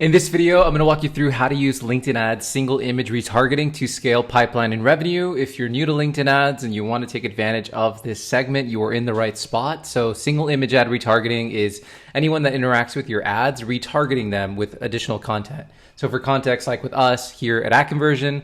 In this video, I'm going to walk you through how to use LinkedIn ads single image retargeting to scale pipeline and revenue. If you're new to LinkedIn ads and you want to take advantage of this segment, you are in the right spot. So single image ad retargeting is anyone that interacts with your ads, retargeting them with additional content. So for context, like with us here at Ad Conversion,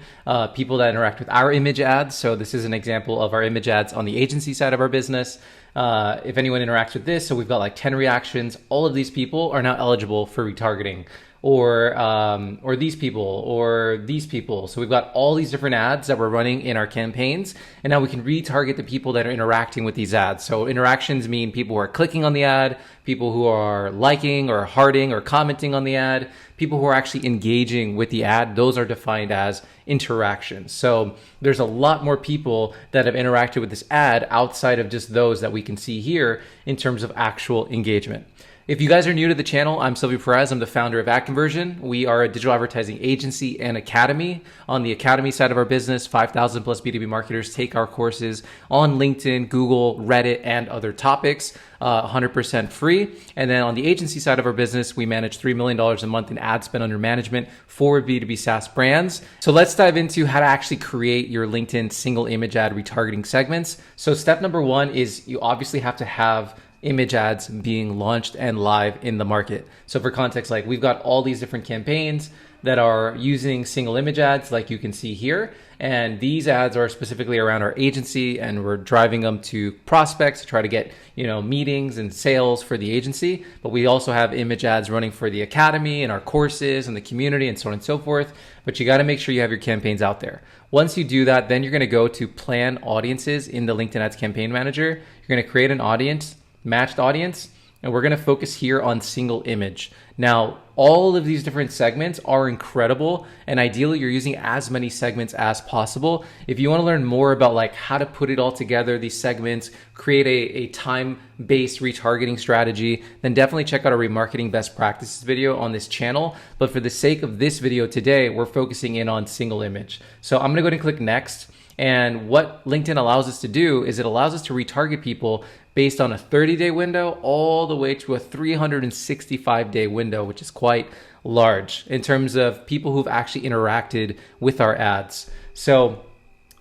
people that interact with our image ads. So this is an example of our image ads on the agency side of our business. If anyone interacts with this, so we've got like 10 reactions, all of these people are now eligible for retargeting. Or these people, or these people. So we've got all these different ads that we're running in our campaigns, and now we can retarget the people that are interacting with these ads. So interactions mean people who are clicking on the ad, people who are liking or hearting or commenting on the ad, people who are actually engaging with the ad. Those are defined as interactions. So there's a lot more people that have interacted with this ad outside of just those that we can see here in terms of actual engagement. If you guys are new to the channel, I'm Silvio Perez. I'm the founder of Ad Conversion. We are a digital advertising agency and academy. On the academy side of our business, 5,000 plus B2B marketers take our courses on LinkedIn, Google, Reddit, and other topics, 100% free. And then on the agency side of our business, we manage $3 million a month in ad spend under management for B2B SaaS brands. So let's dive into how to actually create your LinkedIn single image ad retargeting segments. So step number one is you obviously have to have image ads being launched and live in the market. So for context, like we've got all these different campaigns that are using single image ads like you can see here. And these ads are specifically around our agency, and we're driving them to prospects to try to get, meetings and sales for the agency. But we also have image ads running for the academy and our courses and the community and so on and so forth. But you got to make sure you have your campaigns out there. Once you do that, then you're going to go to plan audiences in the LinkedIn Ads Campaign Manager. You're going to create an audience, matched audience, and we're going to focus here on single image. Now, all of these different segments are incredible, and ideally you're using as many segments as possible. If you want to learn more about like how to put it all together, these segments, create a time-based retargeting strategy, then definitely check out our remarketing best practices video on this channel. But for the sake of this video today, we're focusing in on single image. So I'm going to go ahead and click next. And what LinkedIn allows us to do is it allows us to retarget people based on a 30-day window all the way to a 365-day window, which is quite large in terms of people who've actually interacted with our ads. So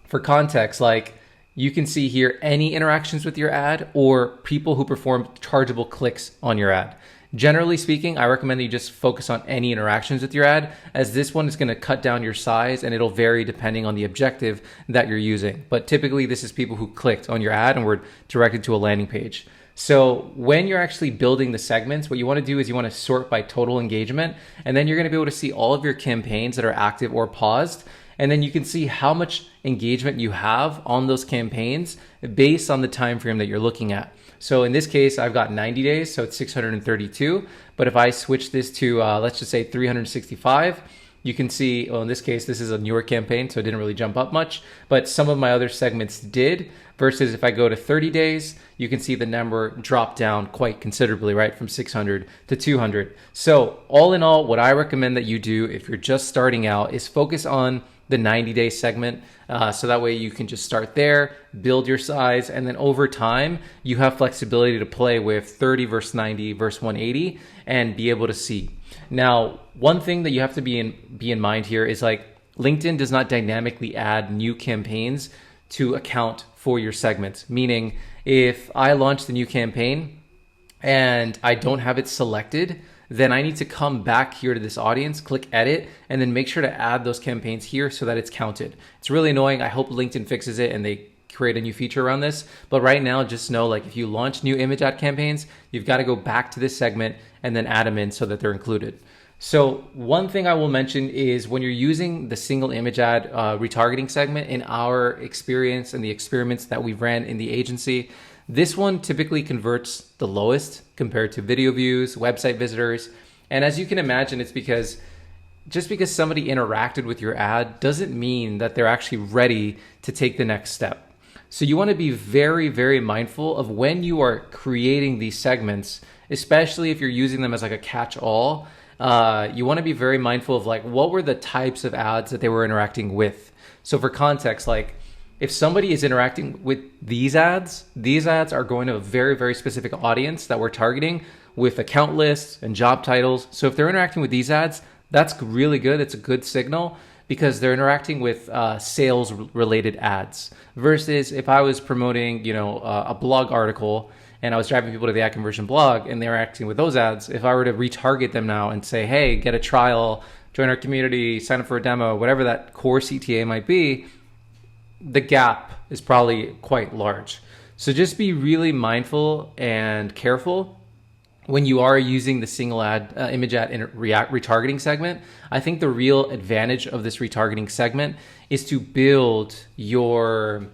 for context, like you can see here any interactions with your ad or people who perform chargeable clicks on your ad. Generally speaking, I recommend that you just focus on any interactions with your ad, as this one is going to cut down your size and it'll vary depending on the objective that you're using. But typically this is people who clicked on your ad and were directed to a landing page. So when you're actually building the segments, what you want to do is you want to sort by total engagement, and then you're going to be able to see all of your campaigns that are active or paused. And then you can see how much engagement you have on those campaigns based on the time frame that you're looking at. So in this case, I've got 90 days, so it's 632. But if I switch this to, let's just say 365, you can see, well, in this case, this is a newer campaign, so it didn't really jump up much, but some of my other segments did, versus if I go to 30 days, you can see the number drop down quite considerably, right? From 600 to 200. So all in all, what I recommend that you do if you're just starting out is focus on the 90-day segment. So that way you can just start there, build your size, and then over time, you have flexibility to play with 30 versus 90 versus 180 and be able to see. Now, one thing that you have to be in mind here is like LinkedIn does not dynamically add new campaigns to account for your segments. Meaning if I launch the new campaign and I don't have it selected, then I need to come back here to this audience, click edit, and then make sure to add those campaigns here so that it's counted. It's really annoying. I hope LinkedIn fixes it and they create a new feature around this. But right now, just know like if you launch new image ad campaigns, you've got to go back to this segment and then add them in so that they're included. So one thing I will mention is when you're using the single image ad retargeting segment, in our experience and the experiments that we've ran in the agency, this one typically converts the lowest compared to video views, website visitors. And as you can imagine, it's because just because somebody interacted with your ad doesn't mean that they're actually ready to take the next step. So you want to be very, very mindful of when you are creating these segments, especially if you're using them as like a catch-all. You want to be very mindful of like what were the types of ads that they were interacting with. So for context, like if somebody is interacting with these ads are going to a very, very specific audience that we're targeting. with account lists and job titles. So if they're interacting with these ads, that's really good. It's a good signal because they're interacting with sales related ads versus if I was promoting, a blog article and I was driving people to the ad conversion blog and they're acting with those ads. If I were to retarget them now and say, hey, get a trial, join our community, sign up for a demo, whatever that core CTA might be, the gap is probably quite large. So just be really mindful and careful when you are using the single ad, image ad retargeting segment. I think the real advantage of this retargeting segment is to build your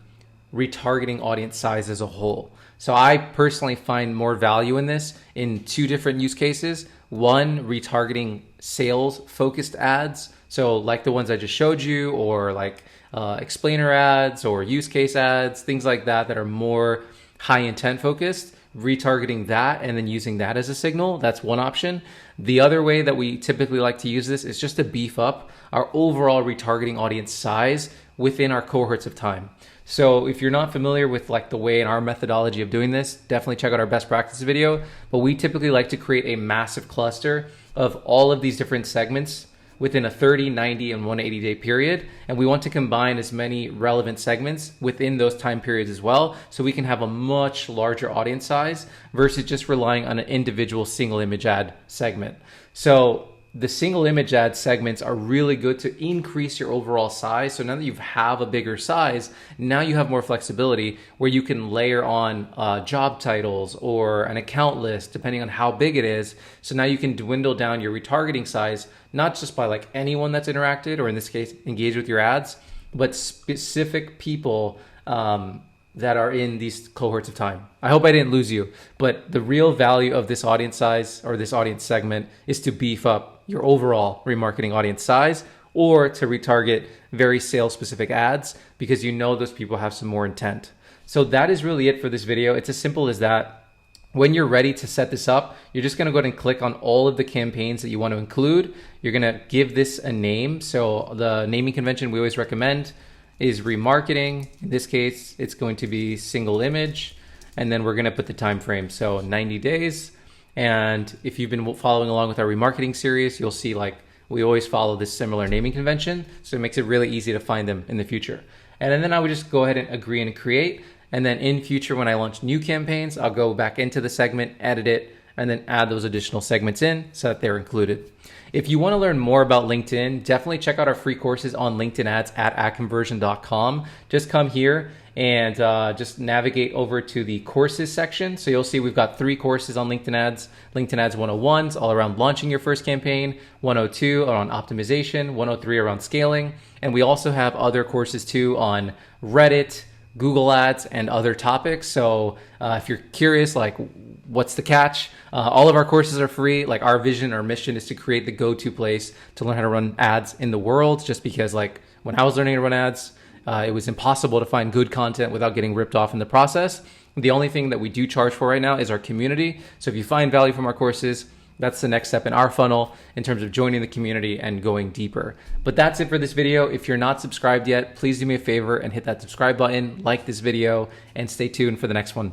retargeting audience size as a whole. So I personally find more value in this in two different use cases. One, retargeting sales focused ads. So like the ones I just showed you, or like explainer ads or use case ads, things like that are more high intent focused, retargeting that and then using that as a signal. That's one option. The other way that we typically like to use this is just to beef up our overall retargeting audience size within our cohorts of time. So if you're not familiar with like the way and our methodology of doing this, definitely check out our best practice video. But we typically like to create a massive cluster of all of these different segments within a 30, 90, and 180-day period. And we want to combine as many relevant segments within those time periods as well, so we can have a much larger audience size versus just relying on an individual single image ad segment. So the single image ad segments are really good to increase your overall size. So now that you have a bigger size, now you have more flexibility where you can layer on job titles or an account list, depending on how big it is. So now you can dwindle down your retargeting size, not just by like anyone that's interacted or in this case, engaged with your ads, but specific people that are in these cohorts of time. I hope I didn't lose you, but the real value of this audience size or this audience segment is to beef up your overall remarketing audience size or to retarget very sales specific ads because you know those people have some more intent. So that is really it for this video. It's as simple as that. When you're ready to set this up, you're just gonna go ahead and click on all of the campaigns that you want to include. You're gonna give this a name. So the naming convention we always recommend is remarketing. In this case, it's going to be single image, and then we're gonna put the time frame, so 90 days. And if you've been following along with our remarketing series, you'll see like we always follow this similar naming convention, so it makes it really easy to find them in the future. And then I would just go ahead and agree and create, and then in future when I launch new campaigns, I'll go back into the segment, edit it, and then add those additional segments in so that they're included. If you want to learn more about LinkedIn, definitely check out our free courses on LinkedIn ads at adconversion.com. Just come here and just navigate over to the courses section. So you'll see we've got 3 courses on LinkedIn ads. LinkedIn ads 101's all around launching your first campaign, 102 around optimization, 103 around scaling. And we also have other courses too on Reddit, Google Ads, and other topics. So if you're curious, like what's the catch? All of our courses are free. Like our vision, our mission is to create the go-to place to learn how to run ads in the world, just because like when I was learning to run ads, it was impossible to find good content without getting ripped off in the process. The only thing that we do charge for right now is our community. So if you find value from our courses, that's the next step in our funnel in terms of joining the community and going deeper. But that's it for this video. If you're not subscribed yet, please do me a favor and hit that subscribe button, like this video, and stay tuned for the next one.